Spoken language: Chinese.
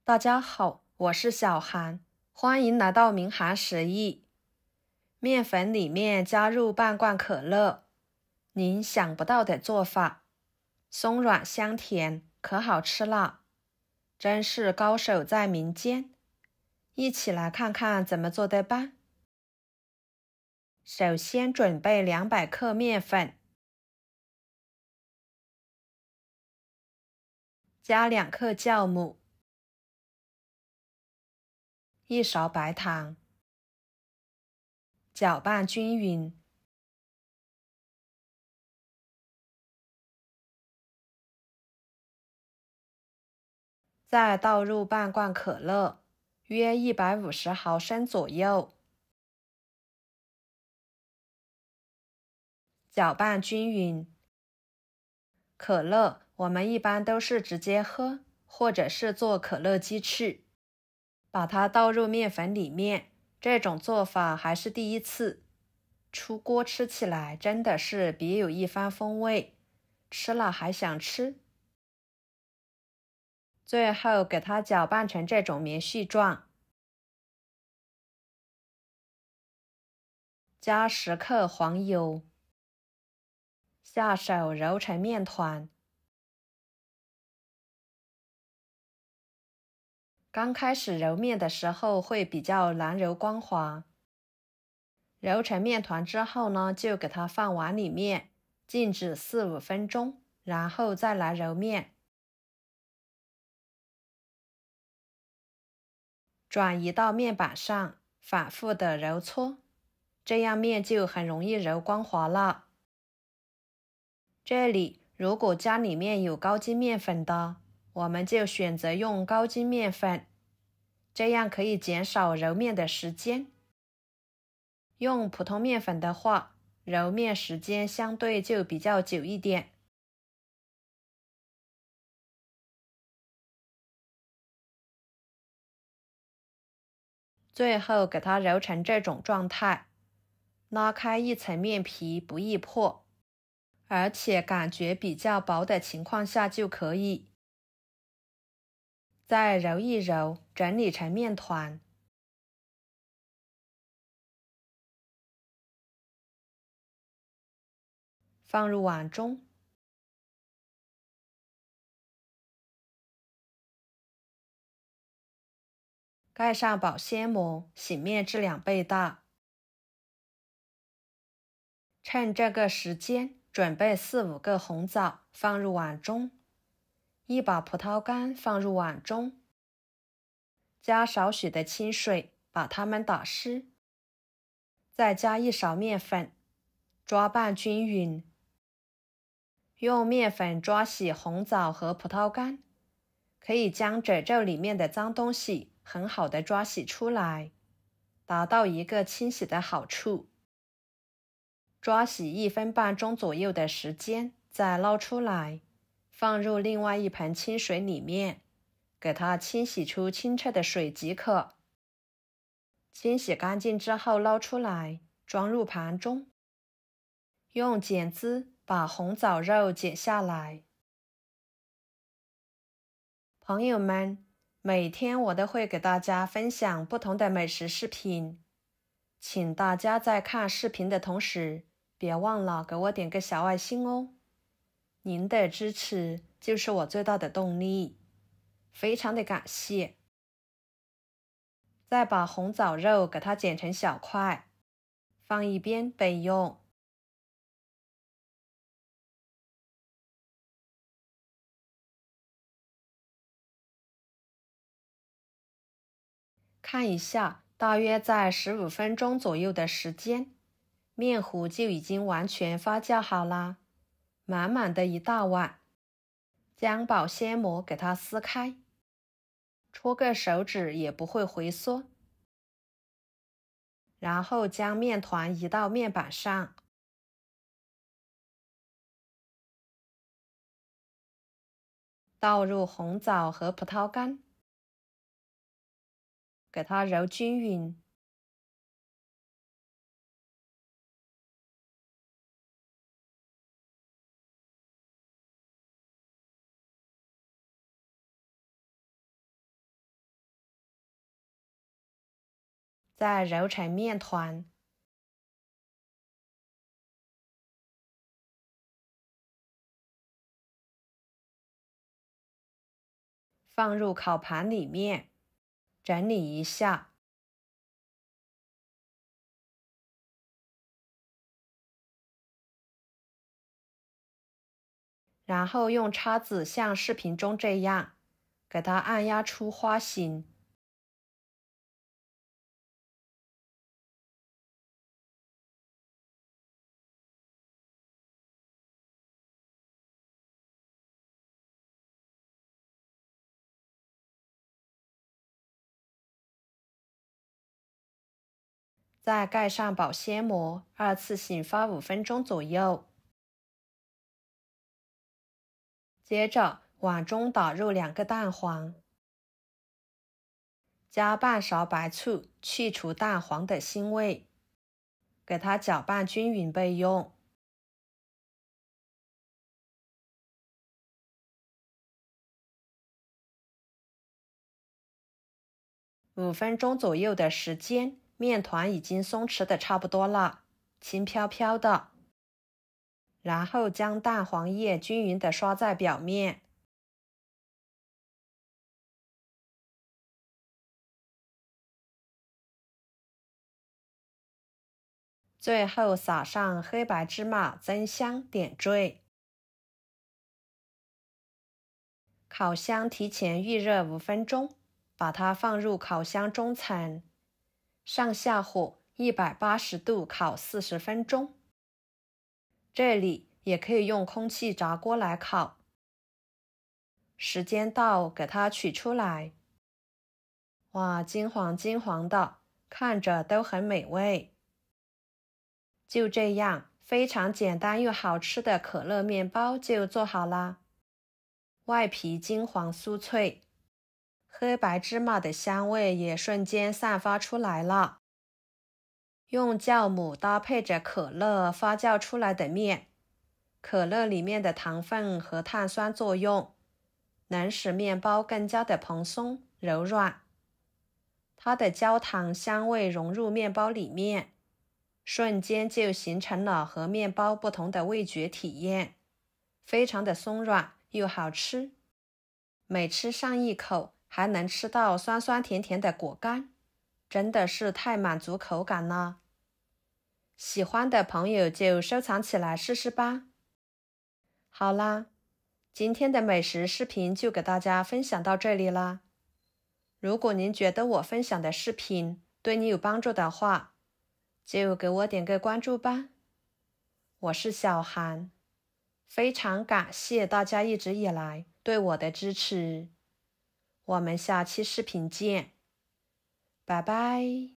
大家好，我是小韩，欢迎来到明韩食艺。面粉里面加入半罐可乐，您想不到的做法，松软香甜，可好吃了，真是高手在民间。一起来看看怎么做的吧。首先准备200克面粉，加2克酵母，1勺白糖，搅拌均匀。再倒入半罐可乐，约150毫升左右，搅拌均匀。可乐我们一般都是直接喝，或者是做可乐鸡翅。把它倒入面粉里面，这种做法还是第一次，出锅吃起来真的是别有一番风味，吃了还想吃。最后给它搅拌成这种棉絮状，加10克黄油，下手揉成面团。刚开始揉面的时候会比较难揉光滑，揉成面团之后呢，就给它放碗里面，静止4-5分钟，然后再来揉面。转移到面板上，反复的揉搓，这样面就很容易揉光滑了。这里如果家里面有高筋面粉的，我们就选择用高筋面粉，这样可以减少揉面的时间。用普通面粉的话，揉面时间相对就比较久一点。最后给它揉成这种状态，拉开一层面皮不易破，而且感觉比较薄的情况下就可以。再揉一揉，整理成面团。放入碗中，盖上保鲜膜，醒面至2倍大。趁这个时间，准备4-5个红枣，放入碗中。1把葡萄干放入碗中，加少许的清水，把它们打湿。再加1勺面粉，抓拌均匀。用面粉抓洗红枣和葡萄干，可以将褶皱里面的脏东西很好的抓洗出来，达到一个清洗的好处。抓洗1分半钟左右的时间，再捞出来，放入另外一盆清水里面，给它清洗出清澈的水即可。清洗干净之后捞出来，装入盘中。用剪子把红枣肉剪下来。朋友们，每天我都会给大家分享不同的美食视频，请大家在看视频的同时，别忘了给我点个小爱心哦。您的支持就是我最大的动力，非常的感谢。再把红枣肉给它剪成小块，放一边备用。看一下，大约在15分钟左右的时间，面糊就已经完全发酵好啦，满满的一大碗。将保鲜膜给它撕开，戳个手指也不会回缩。然后将面团移到面板上，倒入红枣和葡萄干，给它揉均匀。再揉成面团，放入烤盘里面，整理一下，然后用叉子像视频中这样，给它按压出花形。再盖上保鲜膜，二次醒发5分钟左右。接着碗中打入2个蛋黄，加半勺白醋，去除蛋黄的腥味，给它搅拌均匀备用。5分钟左右的时间，面团已经松弛的差不多了，轻飘飘的。然后将蛋黄液均匀的刷在表面，最后撒上黑白芝麻增香点缀。烤箱提前预热5分钟，把它放入烤箱中层，上下火180度烤40分钟。这里也可以用空气炸锅来烤。时间到，给它取出来。哇，金黄金黄的，看着都很美味。就这样，非常简单又好吃的可乐面包就做好啦。外皮金黄酥脆，黑白芝麻的香味也瞬间散发出来了。用酵母搭配着可乐发酵出来的面，可乐里面的糖分和碳酸作用，能使面包更加的蓬松柔软。它的焦糖香味融入面包里面，瞬间就形成了和面包不同的味觉体验，非常的松软又好吃。每吃上一口，还能吃到酸酸甜甜的果干，真的是太满足口感了。喜欢的朋友就收藏起来试试吧。好啦，今天的美食视频就给大家分享到这里啦。如果您觉得我分享的视频对你有帮助的话，就给我点个关注吧。我是小韩，非常感谢大家一直以来对我的支持。我们下期视频见，拜拜。